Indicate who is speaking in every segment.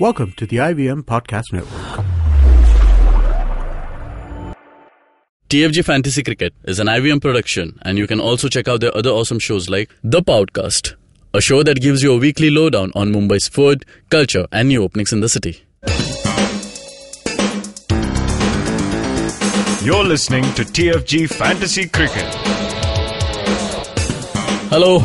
Speaker 1: Welcome to the IVM Podcast Network.
Speaker 2: TFG Fantasy Cricket is an IVM production, and you can also check out their other awesome shows like The Podcast, a show that gives you a weekly lowdown on Mumbai's food, culture, and new openings in the city.
Speaker 3: You're listening to TFG Fantasy Cricket.
Speaker 2: Hello.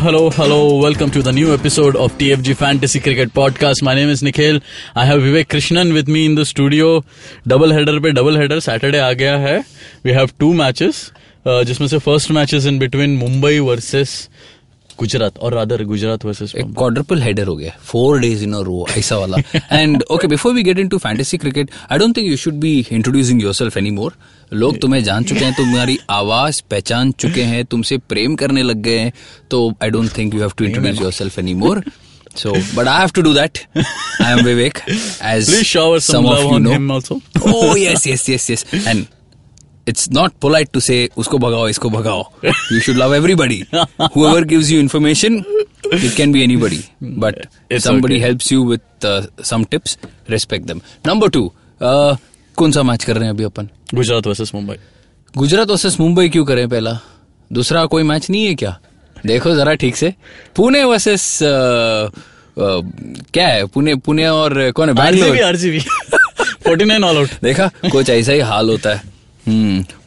Speaker 2: Welcome to the new episode of TFG Fantasy Cricket Podcast. My name is Nikhil. I have Vivek Krishnan with me in the studio. Double header Saturday आ गया है. We have two matches, जिसमें से first match is in between Mumbai versus Gujarat, or rather Gujarat versus Mumbai.
Speaker 4: एक quadruple header हो गया, 4 days in a row, ऐसा वाला. And okay, before we get into fantasy cricket, I don't think you should be introducing yourself anymore. लोग तुम्हें जान चुके हैं, तुम्हारी आवाज पहचान चुके हैं, तुमसे प्रेम करने लग गए हैं, तो I don't think you have to introduce yourself anymore. So, but I have to do that. I am Vivek, as
Speaker 2: Please shower some love
Speaker 4: of you
Speaker 2: on
Speaker 4: know.
Speaker 2: him also.
Speaker 4: Oh yes. And it's not polite to say usko bhagao, isko bhagao. You should love everybody. Whoever gives you information, it can be anybody. But if somebody helps you with some tips, respect them. Number 2, कौन सा match कर रहे हैं अभी अपन?
Speaker 2: Gujarat versus Mumbai.
Speaker 4: Gujarat versus Mumbai क्यों करें पहला? दूसरा कोई मैच नहीं है क्या? देखो जरा ठीक से. पुणे वर्सेस क्या है? पुणे और कौन है? बैंगलोर.
Speaker 2: RCB 49 all out.
Speaker 4: देखा, कुछ ऐसा ही हाल होता है.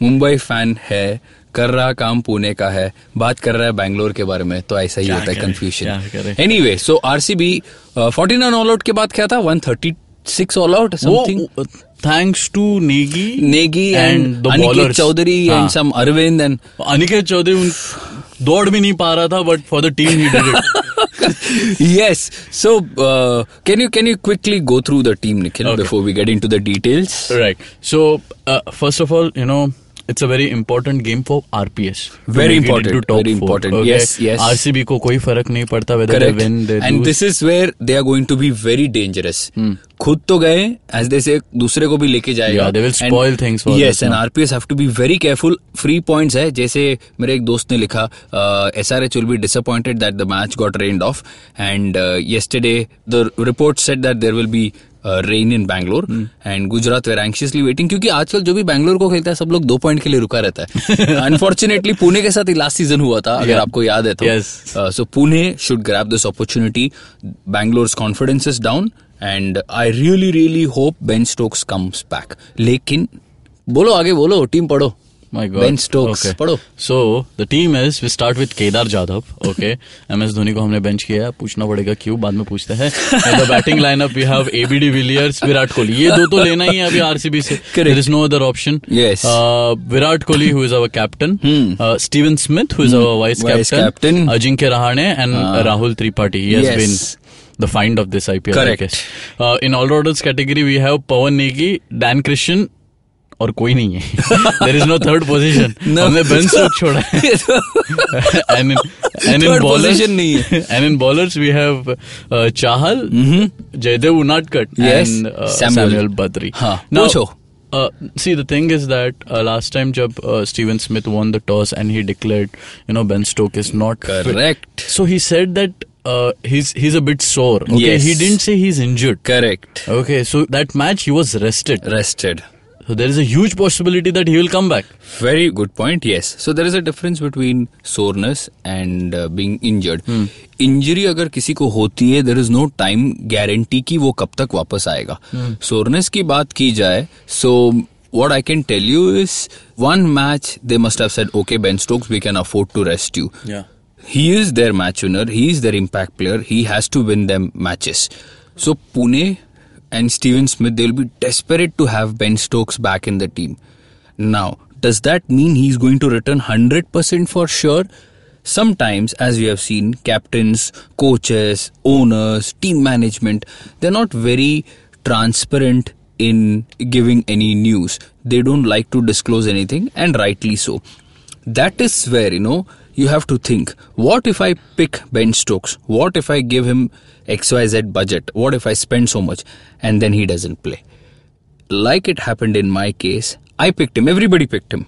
Speaker 4: मुंबई फैन है, कर रहा काम पुणे का है, बात कर रहा है बैंगलोर के बारे में, तो ऐसा ही होता है कंफ्यूजन. एनीवे, सो आरसीबी 49 ऑल आउट के बाद क्या था? 136 all out something.
Speaker 2: Thanks to Negi and the
Speaker 4: Aniket
Speaker 2: bowlers.
Speaker 4: Chaudhary and some Arvind and
Speaker 2: Aniket Chaudhary दौड़ भी नहीं पा रहा था, but for the team he did it.
Speaker 4: Yes. So can you quickly go through the team, Nikhil, before we get into the details?
Speaker 2: Right. So first of all, it's a very important game for RPS.
Speaker 4: Very important. Very important.
Speaker 2: Okay?
Speaker 4: Yes.
Speaker 2: RCB को कोई फर्क नहीं पड़ता whether they win, they lose.
Speaker 4: And this is where they are going to be very dangerous. खुद तो गए, as they say, दूसरे को भी लेके जाएगा.
Speaker 2: Yeah, they will spoil things for
Speaker 4: Yes,
Speaker 2: this.
Speaker 4: and RPS have to be very careful. Free points है, जैसे मेरे एक दोस्त ने लिखा, SRH will be disappointed that the match got rained off. And yesterday the report said that there will be rain in Bangalore and Gujarat were anxiously waiting, क्योंकि आजकल जो भी बैंगलोर को खेलता है सब लोग 2 पॉइंट के लिए रुका रहता है. Unfortunately पुणे के साथ ही लास्ट सीजन हुआ था, अगर आपको याद है तो.
Speaker 2: Yes.
Speaker 4: So Pune should grab this opportunity. Bangalore's confidence is down and I really hope Ben Stokes comes back. लेकिन बोलो आगे बोलो, टीम पढ़ो.
Speaker 2: My God.
Speaker 4: Ben Stokes, पढ़ो.
Speaker 2: So the team is, we start with Kedar Jadhav. Okay. MS Dhoni को हमने bench किया. पूछना पड़ेगा क्यों, बाद में पूछते हैं. In the batting lineup we have AB de Villiers, Virat Kohli. ये दो तो लेना ही है अभी RCB से. There is no other option.
Speaker 4: Yes.
Speaker 2: Virat Kohli, who is our captain. Steven Smith, who is our vice captain. Ajinkya Rahane and Rahul Tripathi. He has been the find of this IPL.
Speaker 4: Correct.
Speaker 2: In all-rounders category we have Pawan Negi, Dan Christian, और कोई नहीं है. There is no third position. हमने Ben Stokes छोड़ा है. and in bowlers
Speaker 4: नहीं है.
Speaker 2: And in bowlers we have Chahal, Jaydev Unadkat, and Samuel Badri.
Speaker 4: Now,
Speaker 2: see, the thing is that last time jab Steven Smith won the toss and he declared, Ben Stokes is not
Speaker 4: correct.
Speaker 2: fit. So he said that he's a bit sore. Okay,
Speaker 4: yes.
Speaker 2: He didn't say he's injured.
Speaker 4: Correct.
Speaker 2: Okay, so that match he was rested. So there is a huge possibility that he will come back.
Speaker 4: Very good point, yes. So there is a difference between soreness and being injured. Injury अगर किसी को होती है, there is no time guarantee कि वो कब तक वापस आएगा. Soreness की बात की जाए, so what I can tell you is, one match they must have said, okay, Ben Stokes, we can afford to rest you.
Speaker 2: Yeah.
Speaker 4: He is their match winner. He is their impact player. He has to win them matches. So Pune and Steven Smith, they will be desperate to have Ben Stokes back in the team. Now, does that mean he's going to return 100% for sure? Sometimes, as we have seen, captains, coaches, owners, team management, they're not very transparent in giving any news. They don't like to disclose anything, and rightly so. That is where, you have to think, what if I pick Ben Stokes? What if I give him XYZ budget? What if I spend so much and then he doesn't play? Like it happened in my case, I picked him, everybody picked him.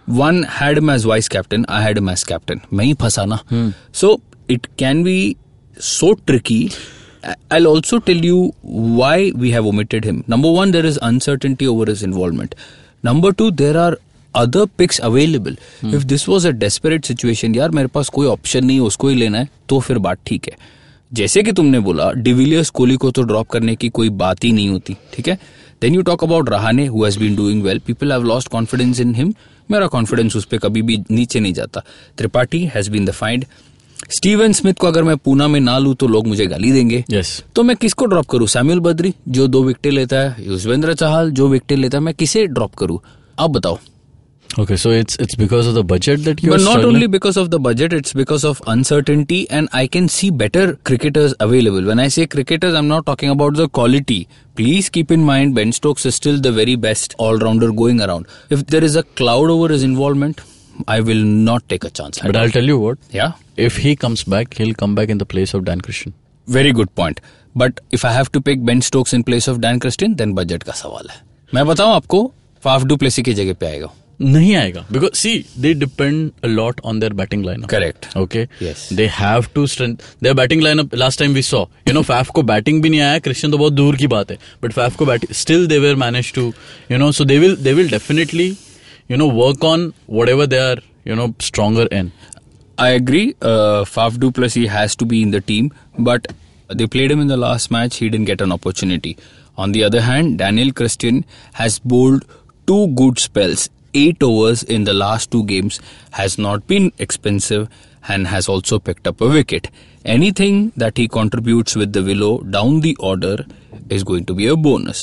Speaker 4: One had him as vice captain, I had him as captain. मैं ही फंसा ना. So it can be so tricky I'll also tell you why we have omitted him. Number one, there is uncertainty over his involvement. Number two, there are other picks available. If this was a desperate situation, यार मेरे पास कोई option नहीं, उसको ही लेना है, तो फिर बात ठीक है. जैसे कि तुमने बोला, डिविलियर्स कोहली को तो ड्रॉप करने की कोई बात ही नहीं होती, ठीक है. Then you talk about Rahane, who has been doing well. People have lost confidence in him. मेरा कॉन्फिडेंस उस पर कभी भी नीचे नहीं जाता. Tripathi has been the find. Steven Smith को अगर मैं पूना में ना लूं तो लोग मुझे गाली देंगे. तो मैं किसको ड्रॉप करूं? सैमुअल बद्री जो 2 विकेटें लेता है, युजवेंद्र चहल जो विकेटें लेता है, मैं किसे ड्रॉप करूं? आप बताओ.
Speaker 2: Okay, so it's because of the budget that you're
Speaker 4: But not
Speaker 2: struggling?
Speaker 4: only because of the budget, it's because of uncertainty, and I can see better cricketers available. When I say cricketers, I'm not talking about the quality. Please keep in mind, Ben Stokes is still the very best all-rounder going around. If there is a cloud over his involvement, I will not take a chance.
Speaker 2: But I'll tell you what.
Speaker 4: Yeah?
Speaker 2: If he comes back, he'll come back in the place of Dan Christian.
Speaker 4: Very good point. But if I have to pick Ben Stokes in place of Dan Christian, then budget का सवाल है. मैं बताऊं आपको, Faf du Plessis की जगह पे आएगा.
Speaker 2: नहीं आएगा, because see, they depend a lot on their batting lineup.
Speaker 4: Correct.
Speaker 2: Okay.
Speaker 4: Yes.
Speaker 2: They have to strengthen their batting lineup. Last time we saw, Faf को batting भी नहीं आया, Christian तो बहुत दूर की बात है, but Faf को batting still they were managed to, so they will definitely, work on whatever they are, stronger in.
Speaker 4: I agree. Faf du Plessis has to be in the team, but they played him in the last match. He didn't get an opportunity. On the other hand, Daniel Christian has bowled 2 good spells. 8 overs in the last 2 games, has not been expensive and has also picked up a wicket. Anything that he contributes with the willow down the order is going to be a bonus.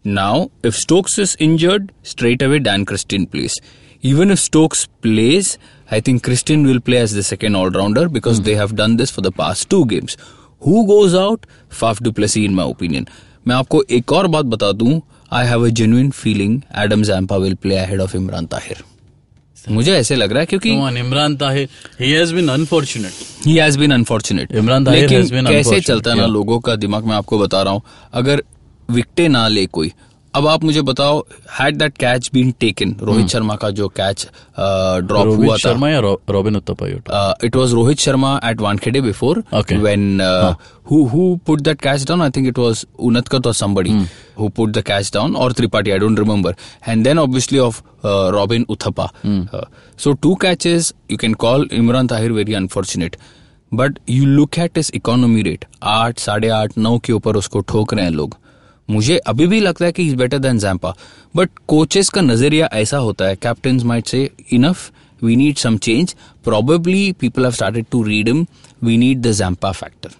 Speaker 4: Now, if Stokes is injured, straight away Dan Christian plays. Even if Stokes plays, I think Christian will play as the second all-rounder because they have done this for the past 2 games. Who goes out? Faf du Plessis in my opinion. मैं आपको एक और बात बता दूं, I have a genuine feeling Adam Zampa will play ahead of Imran Tahir. मुझे ऐसे लग रहा है क्योंकि
Speaker 2: Imran Tahir, he has been unfortunate.
Speaker 4: He has been unfortunate.
Speaker 2: Imran Tahir
Speaker 4: लेकिन
Speaker 2: has been
Speaker 4: कैसे
Speaker 2: unfortunate.
Speaker 4: चलता है ना लोगों का दिमाग, मैं आपको बता रहा हूँ. अगर विकेटें ना ले कोई, अब आप मुझे बताओ, had that catch been taken, Rohit Sharma का जो कैच ड्रॉप हुआ था.
Speaker 2: रोहित शर्मा या Robin Uthappa?
Speaker 4: It was Rohit Sharma at Wankhede before.
Speaker 2: Okay.
Speaker 4: When who put that catch down? I think it was Unadkat or somebody who put the catch down, or Tripathi, I don't remember. And then obviously of Robin Uthappa. So 2 catches, you can call Imran Tahir very unfortunate. But you look at his economy rate, 8, 8.5, 9 के ऊपर उसको ठोक रहे हैं लोग. मुझे अभी भी लगता है कि he's better than Zampa. But coaches का नजरिया ऐसा होता है, captains might say, enough, we need some change. Probably people have started to read him. We need the Zampa factor.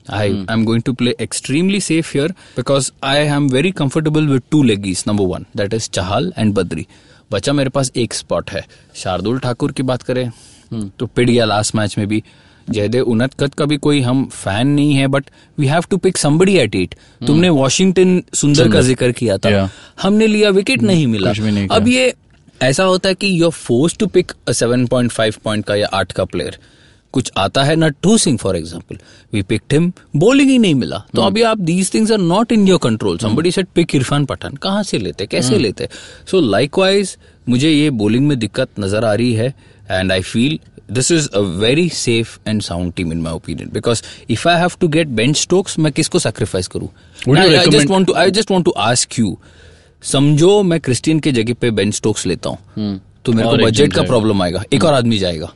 Speaker 4: I'm going to play extremely safe here because I am very comfortable with 2 leggies. Number 1, that is Chahal and Badri. बचा मेरे पास एक spot है. शार्दुल ठाकुर की बात करें तो पिट गया last match में भी. जयदेव उनदकत का भी कोई हम फैन नहीं है, but we have to pick somebody at 8. तुमने वॉशिंगटन सुंदर का जिक्र किया था, हमने लिया, विकेट नहीं मिला. अब ये ऐसा होता है कि you are forced to pick 7.5 point का या 8 का प्लेयर. कुछ आता है Natu Singh for example, we picked him, bowling ही नहीं मिला. तो अभी आप these things are not in your control. Somebody said pick Irfan Pathan, कहाँ से लेते, कैसे लेते? सो लाइकवाइज मुझे ये बॉलिंग में दिक्कत नजर आ रही है, and I feel this is a very safe and sound team in my opinion, because if I have to get Ben Stokes, मैं किसको sacrifice करूं? I just want to ask you, समझो मैं क्रिस्टियन के जगह पे Ben Stokes लेता हूं, तो मेरे को बजट का प्रॉब्लम आएगा, एक और आदमी जाएगा.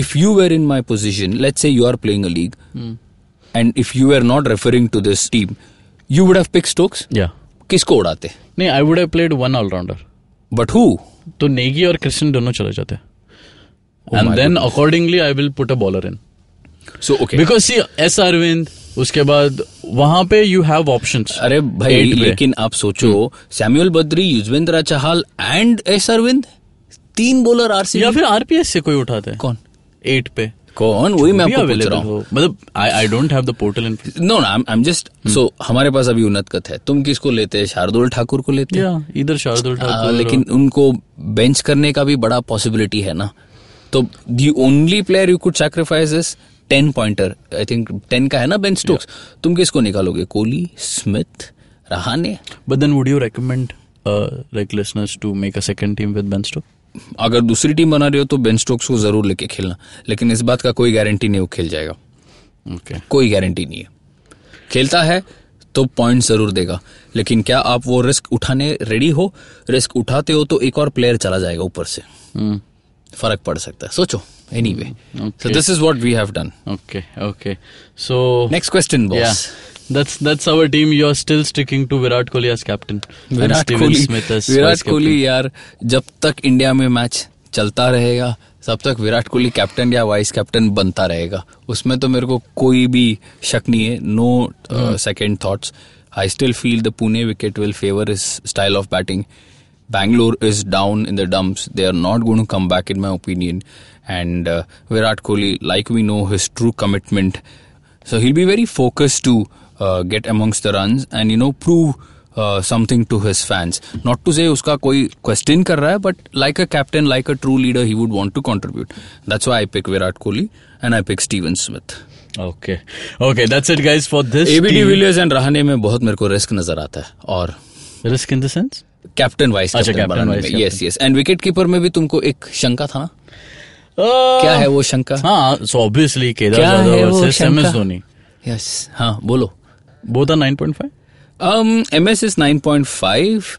Speaker 4: If you were in my position, let's say you are playing a league, and if you were not referring to this team, you would have picked Stokes. किसको उड़ाते?
Speaker 2: नहीं, I would have played one all-rounder.
Speaker 4: But who?
Speaker 2: तो नेगी और Christian दोनों चले जाते हैं. And then accordingly I will put a bowler in.
Speaker 4: So okay.
Speaker 2: Because see, S. Arvind, उसके बाद वहां पे you have options.
Speaker 4: अरे भाई, लेकिन आप सोचो, Samuel Badree, Yuzvendra Chahal and S Aravind, 3 bowler RCB.
Speaker 2: या फिर आरपीएस से कोई उठाते हैं. कौन 8 पे?
Speaker 4: कौन? वही मैं आपको पूछ रहा हूँ.
Speaker 2: मतलब I don't have the portal in.
Speaker 4: No, I'm just so हमारे पास अभी उनदकत है, तुम किसको लेते? शार्दुल ठाकुर को लेते?
Speaker 2: इधर शार्दुल ठाकुर.
Speaker 4: लेकिन उनको बेंच करने का भी बड़ा पॉसिबिलिटी है ना. तो the only player you could sacrifice is 10 pointer. I think 10 का है ना Ben Stokes. तुम किसको निकालोगे? Kohli, Smith, Rahane?
Speaker 2: But then would you recommend like listeners to make a second team with Ben Stokes?
Speaker 4: अगर दूसरी टीम बना रहे हो तो Ben Stokes को जरूर लेके खेलना, लेकिन इस बात का कोई गारंटी नहीं वो खेल जाएगा.
Speaker 2: Okay.
Speaker 4: कोई गारंटी नहीं है. खेलता है तो पॉइंट जरूर देगा, लेकिन क्या आप वो रिस्क उठाने रेडी हो? रिस्क उठाते हो तो एक और प्लेयर चला जाएगा ऊपर से, फर्क पड़ सकता है, सोचो. Anyway, so this is what we have done.
Speaker 2: Okay. So
Speaker 4: next question, boss.
Speaker 2: Yeah, that's our team. You're still sticking to Virat Kohli as captain.
Speaker 4: Virat Kohli यार, जब तक इंडिया में मैच चलता रहेगा तब तक विराट कोहली कैप्टन या वाइस कैप्टन बनता रहेगा. उसमें तो मेरे को कोई भी शक नहीं है. No second thoughts. I still feel the Pune wicket will favor his style of batting. Bangalore is down in the dumps. They are not going to come back, in my opinion. And Virat Kohli, like we know, his true commitment. So he'll be very focused to get amongst the runs and, prove something to his fans. Not to say uska koi question kar raha hai, but like a captain, like a true leader, he would want to contribute. That's why I pick Virat Kohli and I pick Steven Smith.
Speaker 2: Okay, that's it guys for this.
Speaker 4: AB de Villiers and Rahane में बहुत मेरे को risk नजर आता है. और
Speaker 2: risk in the sense
Speaker 4: captain vice captain बनाने में. यस. एंड विकेट कीपर में भी तुमको एक शंका था ना? क्या है वो शंका?
Speaker 2: हाँ, so obviously Kedar Jadhav versus MS Dhoni.
Speaker 4: Yes, हाँ बोलो.
Speaker 2: Both are 9.5.
Speaker 4: MS is 9.5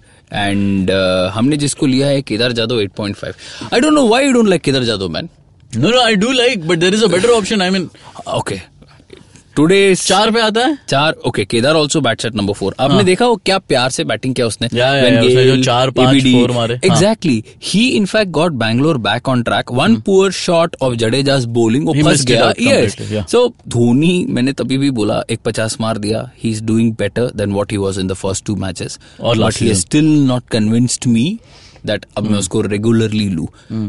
Speaker 4: and हमने जिसको लिया है Kedar Jadhav 8.5. I don't know why you don't like Kedar Jadhav, man.
Speaker 2: No, I do like, but there is a better option. I mean,
Speaker 4: okay. Today
Speaker 2: 4 पे आता है.
Speaker 4: 4. Okay, Kedar also bats at number 4. आपने देखा वो क्या प्यार से बैटिंग किया उसने?
Speaker 2: उसने जो 4-5-4 मारे.
Speaker 4: Exactly. He in fact got Bangalore back on track. One poor shot of Jadeja's bowling, वो फंस गया. Yes. So धोनी, मैंने तभी भी बोला, एक 50 मार दिया. He's doing better than what he was in the first 2 matches. But he has still not convinced me that अब मैं उसको रेगुलरली लूं.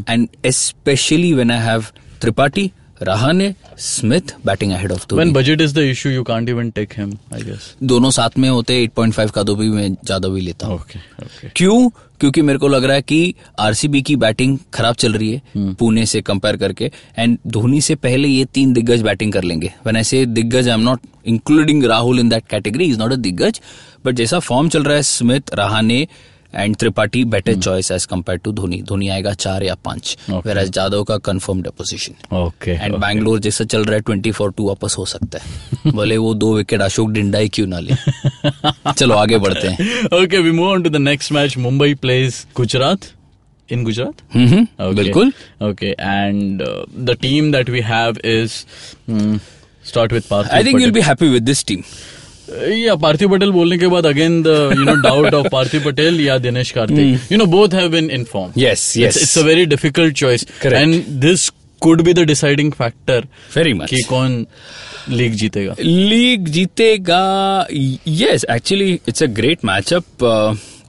Speaker 4: And specially when I have Tripathi, Rahane, Smith batting ahead of Dhoni.
Speaker 2: When budget is the issue you can't even take him, I guess.
Speaker 4: दोनों साथ में होते 8.5 का दो भी मैं ज्यादा भी लेता हूं.
Speaker 2: Okay.
Speaker 4: क्यों? क्योंकि मेरे को लग रहा है कि आरसीबी की बैटिंग खराब चल रही है पुणे से कंपेयर करके, एंड धोनी से पहले ये 3 दिग्गज बैटिंग कर लेंगे. व्हेन आई से दिग्गज, I am not including Rahul in that category, is not a दिग्गज, बट जैसा फॉर्म चल रहा है Smith, Rahane and Tripathi better choice as compared to Dhoni. Dhoni आएगा 4 या 5, whereas जादव का कंफर्म डेपोजिशन. एंड बैंगलोर जैसा चल रहा है 24-2 वापस हो सकता है. भले वो 2 विकेट अशोक डिंडा ही क्यों ना ले. चलो आगे बढ़ते हैं.
Speaker 2: Okay, we move on to the next match. Mumbai plays Gujarat in Gujarat. Okay.
Speaker 4: बिल्कुल.
Speaker 2: Okay, and the team that we have is start with Parthiv Patel.
Speaker 4: I think you'll be happy with this team.
Speaker 2: Yeah, Parthiv Patel बोलने के बाद again the doubt of Parthiv Patel या Dinesh Karthik. Both have been in form.
Speaker 4: Yes.
Speaker 2: It's a very difficult choice.
Speaker 4: Correct.
Speaker 2: And this could be the deciding factor.
Speaker 4: Very much.
Speaker 2: कि कौन league जीतेगा.
Speaker 4: League जीतेगा. Yes, actually it's a great matchup.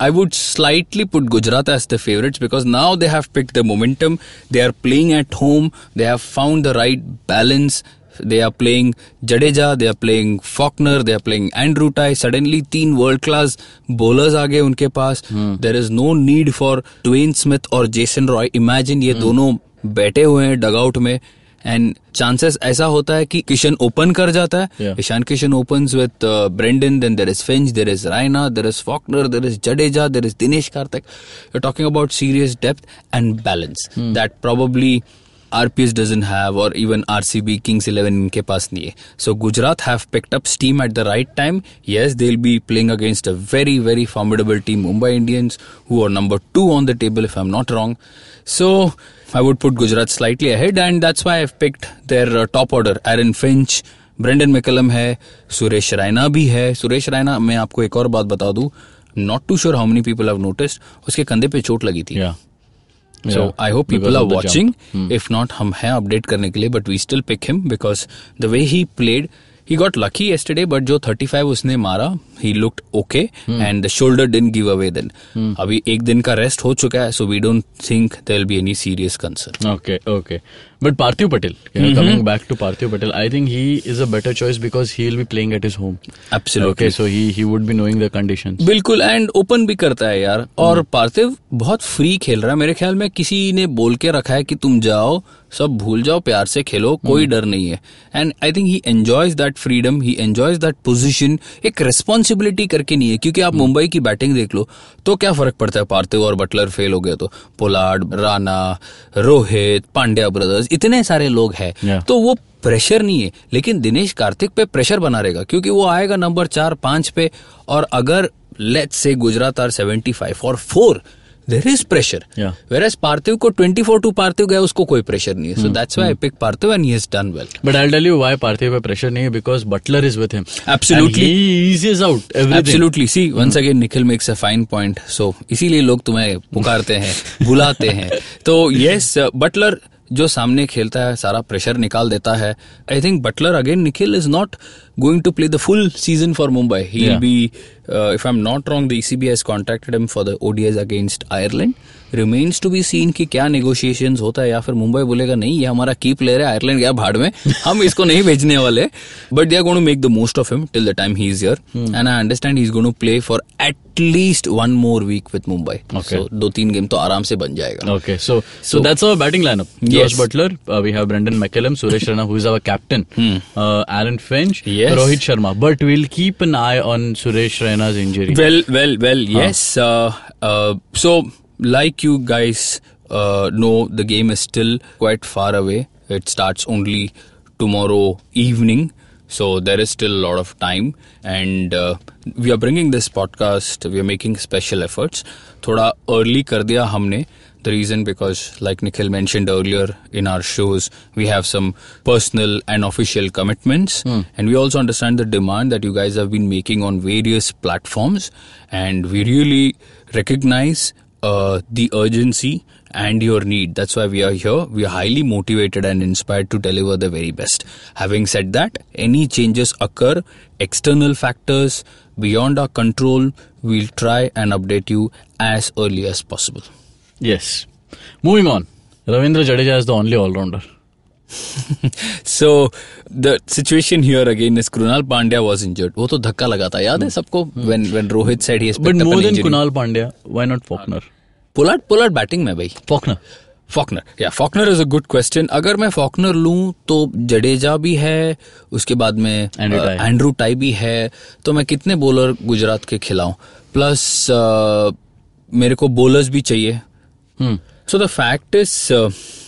Speaker 4: I would slightly put Gujarat as the favorites because now they have picked the momentum. They are playing at home. They have found the right balance. They are playing Jadeja, they are playing Faulkner, they are playing Andrew Tye. Suddenly 3 world-class bowlers आ गए उनके पास. There is no need for Dwayne Smith or Jason Roy. Imagine ये दोनों बैठे हुए हैं dugout में, and chances ऐसा होता है कि किशन ओपन कर जाता है. Ishan Kishan opens with Brendan, then there is Finch, there is Raina, there is Faulkner, there is Jadeja, there is Dinesh Karthik. You're talking about serious depth and balance that probably RPS doesn't have, or even RCB, Kings 11 इनके पास नहीं है. So Gujarat have picked up steam at the right time. Yes, they'll be playing against a very, very formidable team, Mumbai Indians, who are number 2 on the table if I'm not wrong. So I would put Gujarat slightly ahead, and that's why I've picked their top order. Aaron Finch, Brendan McCullum है, सुरेश रैना भी है. सुरेश रैना, मैं आपको एक और बात बता दूं, not too sure how many people have noticed, उसके कंधे पे चोट लगी थी. So I hope people are watching. If not, हम हैं अपडेट करने के लिए, but we still pick him because the way he played, he got lucky yesterday, but जो 35 उसने मारा, he looked okay and the shoulder didn't give away then. अभी एक दिन का रेस्ट हो चुका है, so we don't think there will be any serious concern.
Speaker 2: Okay. But Parthiv Patel, coming back to Parthiv Patel, I think he is a better choice because he will be playing at his home.
Speaker 4: Absolutely.
Speaker 2: Okay, so he would be knowing the conditions.
Speaker 4: बिल्कुल, and open भी करता है यार. और पार्थिव बहुत free खेल रहा है. मेरे ख्याल में किसी ने बोल के रखा है कि तुम जाओ, सब भूल जाओ, प्यार से खेलो, कोई डर नहीं है. And I think he enjoys that freedom, he enjoys that position. एक रिस्पॉन्सिबिलिटी करके नहीं है, क्योंकि आप मुंबई की बैटिंग देख लो तो क्या फर्क पड़ता है. पार्थिव और बटलर फेल हो गए तो पोलार्ड, राणा, रोहित, पांड्या ब्रदर्स, इतने सारे लोग हैं. तो वो प्रेशर नहीं है, लेकिन दिनेश कार्तिक पे प्रेशर बना रहेगा क्योंकि वो आएगा नंबर 4-5 पे, और अगर लेट्स से गुजरात आर 75 और 4, there is pressure.
Speaker 2: Yeah.
Speaker 4: Whereas Parthiv को 24 to Parthiv गया, उसको कोई प्रेशर नहीं है. So that's why I picked Parthiv and he has done well.
Speaker 2: But I'll tell you why Parthiv पे pressure नहीं है, because Butler is with him.
Speaker 4: Absolutely.
Speaker 2: And he eases out everything.
Speaker 4: Absolutely. See, once again Nikhil makes a fine point. So इसीलिए लोग तुम्हें पुकारते हैं, बुलाते हैं. तो yes, Butler जो सामने खेलता है सारा प्रेशर निकाल देता है. I think Buttler again Nikhil is not going to play the full season for Mumbai. He will be, if I'm not wrong, the ECB has contacted him for the ODIs against Ireland. Remains to be seen कि क्या negotiations होता है, या फिर मुंबई बोलेगा नहीं ये हमारा की प्लेयर है, आयरलैंड गया भाड़ में, हम इसको नहीं भेजने वाले. But they are going to make the most of him till the time he is here. And I understand he's going to play for at least one more week with Mumbai.
Speaker 2: Okay.
Speaker 4: So 2-3 game तो आराम से बन जाएगा.
Speaker 2: Okay, so that's our batting lineup.
Speaker 4: Yes.
Speaker 2: Josh Butler, we have Brendan McCallum, Suresh Raina, who is our captain, Aaron Finch,
Speaker 4: Yes.
Speaker 2: Rohit Sharma. But we'll keep an eye on Suresh Raina's injury.
Speaker 4: Well, yes. So, like you guys know, the game is still quite far away. It starts only tomorrow evening. So, there is still a lot of time. And we are bringing this podcast, we are making special efforts. Thoda early kar diya humne. The reason because, like Nikhil mentioned earlier in our shows, we have some personal and official commitments. And we also understand the demand that you guys have been making on various platforms. And we really recognize the urgency and your need. That's why we are here. We are highly motivated and inspired to deliver the very best. Having said that, any changes occur, external factors beyond our control, we'll try and update you as early as possible.
Speaker 2: Yes. Moving on. Ravindra Jadeja is the only all-rounder.
Speaker 4: So the situation here again is Krunal Pandya was injured. वो तो धक्का लगा था, याद है सबको? When Rohit said he has picked
Speaker 2: But
Speaker 4: up
Speaker 2: more
Speaker 4: an
Speaker 2: than
Speaker 4: injury.
Speaker 2: Kunal Pandya, why not Faulkner?
Speaker 4: Pollard batting में भाई. Faulkner. Yeah, Faulkner is a good question. अगर मैं Faulkner लूँ तो जडेजा भी है, उसके बाद में एंड्रू टाई भी है, तो मैं कितने बॉलर गुजरात के खिलाऊं? प्लस मेरे को बॉलर्स भी चाहिए. So the fact is,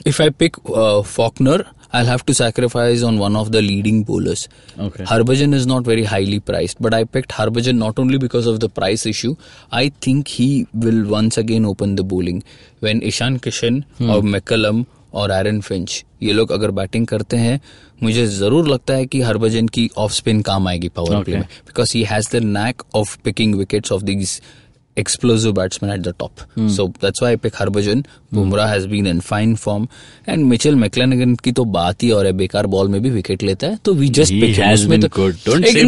Speaker 4: if I pick Faulkner, I'll have to sacrifice on one of the leading bowlers.
Speaker 2: Okay. Harbhajan
Speaker 4: is not very highly priced, but I picked Harbhajan not only because of the price issue. I think he will once again open the bowling when Ishan Kishan और McCallum और Aaron Finch ये लोग अगर batting करते हैं, मुझे जरूर लगता है कि हरभजन की ऑफ स्पिन काम आएगी पावर प्ले में, because he has the knack of picking wickets of these explosive batsmen at the top. So that's why I pick Harbhajan. Bumrah has been in fine form, and Mitchell McClenaghan की तो बात ही और है, बेकार ball में भी wicket लेता है, तो we just pick him.
Speaker 2: Has been good. Don't say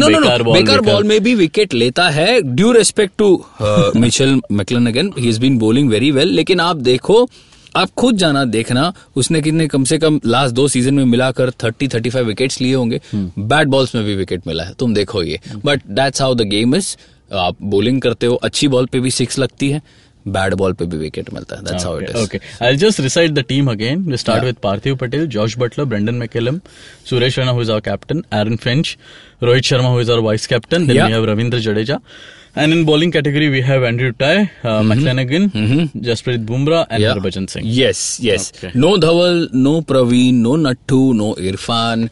Speaker 4: बेकार बॉल में भी विकेट लेता है. Due respect to Mitchell McClenaghan, he has been bowling very well. लेकिन आप देखो, आप खुद जाना देखना, उसने कितने कम से कम लास्ट 2 सीजन में मिलाकर 30-35 विकेट्स लिए होंगे. बैड बॉल्स में भी विकेट मिला है, तुम देखो ये. But that's how the game is. आप बॉलिंग करते हो, अच्छी बॉल पे भी 6 लगती है, बैड बॉल पे भी विकेट मिलता है. That's how it is.
Speaker 2: Okay. I'll just recite the team again. We start with Parthiv Patel, Josh Butler, Brendan McCallum, Suresh Raina, who is our captain, Aaron Finch, Rohit Sharma, who is our vice captain. Then we have Ravindra Jadeja. And in bowling category, we have Andrew Tye, McClenaghan, Jasprit Bumrah, and Harbhajan Singh.
Speaker 4: Yes.
Speaker 2: Okay.
Speaker 4: No Dhaval, no Praveen, no Nattu, no Irfan.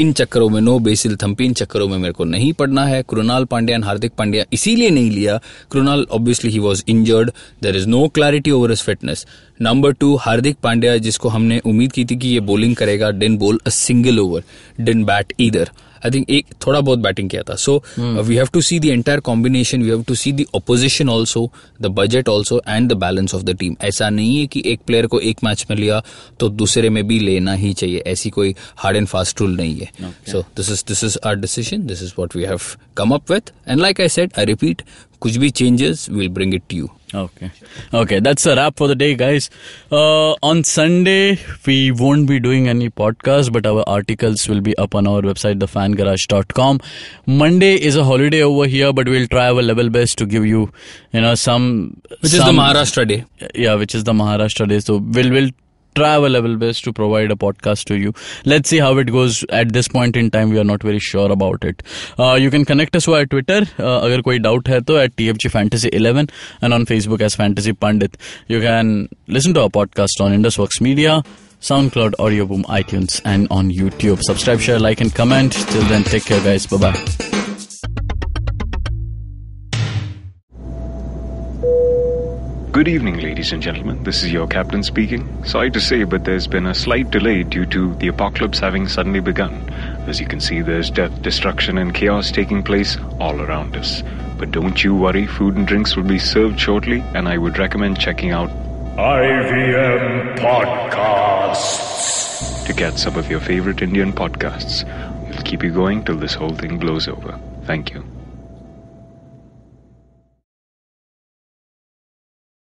Speaker 4: इन चक्करों में, no BECIL Thampi, इन चक्करों में मेरे को नहीं पड़ना है. Krunal Pandya and Hardik Pandya इसीलिए नहीं लिया. Krunal obviously he was injured, there is no clarity over his fitness. Number 2, Hardik Pandya, जिसको हमने उम्मीद की थी कि ये बॉलिंग करेगा, didn't bowl a single over, didn't bat either. I think एक थोड़ा बहुत बैटिंग किया था. So we have to see the entire combination, we have to see the opposition also, the budget also and the balance of the team. ऐसा नहीं है कि एक प्लेयर को एक मैच में लिया तो दूसरे में भी लेना ही चाहिए. ऐसी कोई हार्ड एंड फास्ट रूल नहीं है. So this is our decision, this is what we have come up with. And like I said, I repeat, कुछ भी changes will bring it to you.
Speaker 2: Okay, that's a wrap for the day, guys. On Sunday, we won't be doing any podcast, but our articles will be up on our website, thefangarage.com. Monday is a holiday over here, but we'll try our level best to give you, some...
Speaker 4: Which is the Maharashtra Day.
Speaker 2: Yeah, which is the Maharashtra Day. So we'll try our level best to provide a podcast to you. Let's see how it goes. At this point in time, we are not very sure about it. You can connect us via Twitter. अगर कोई doubt है तो at TFG Fantasy 11 and on Facebook as Fantasy Pandit. You can listen to our podcast on IndusWorks Media. SoundCloud, Audio Boom, iTunes, and on YouTube. Subscribe, share, like, and comment. Till then, take care, guys. Bye-bye.
Speaker 3: Good evening, ladies and gentlemen. This is your captain speaking. Sorry to say, but there's been a slight delay due to the apocalypse having suddenly begun. As you can see, there's death, destruction, and chaos taking place all around us. But don't you worry, food and drinks will be served shortly, and I would recommend checking out
Speaker 5: IVM Podcasts
Speaker 3: to get some of your favorite Indian podcasts. We'll keep you going till this whole thing blows over. Thank you.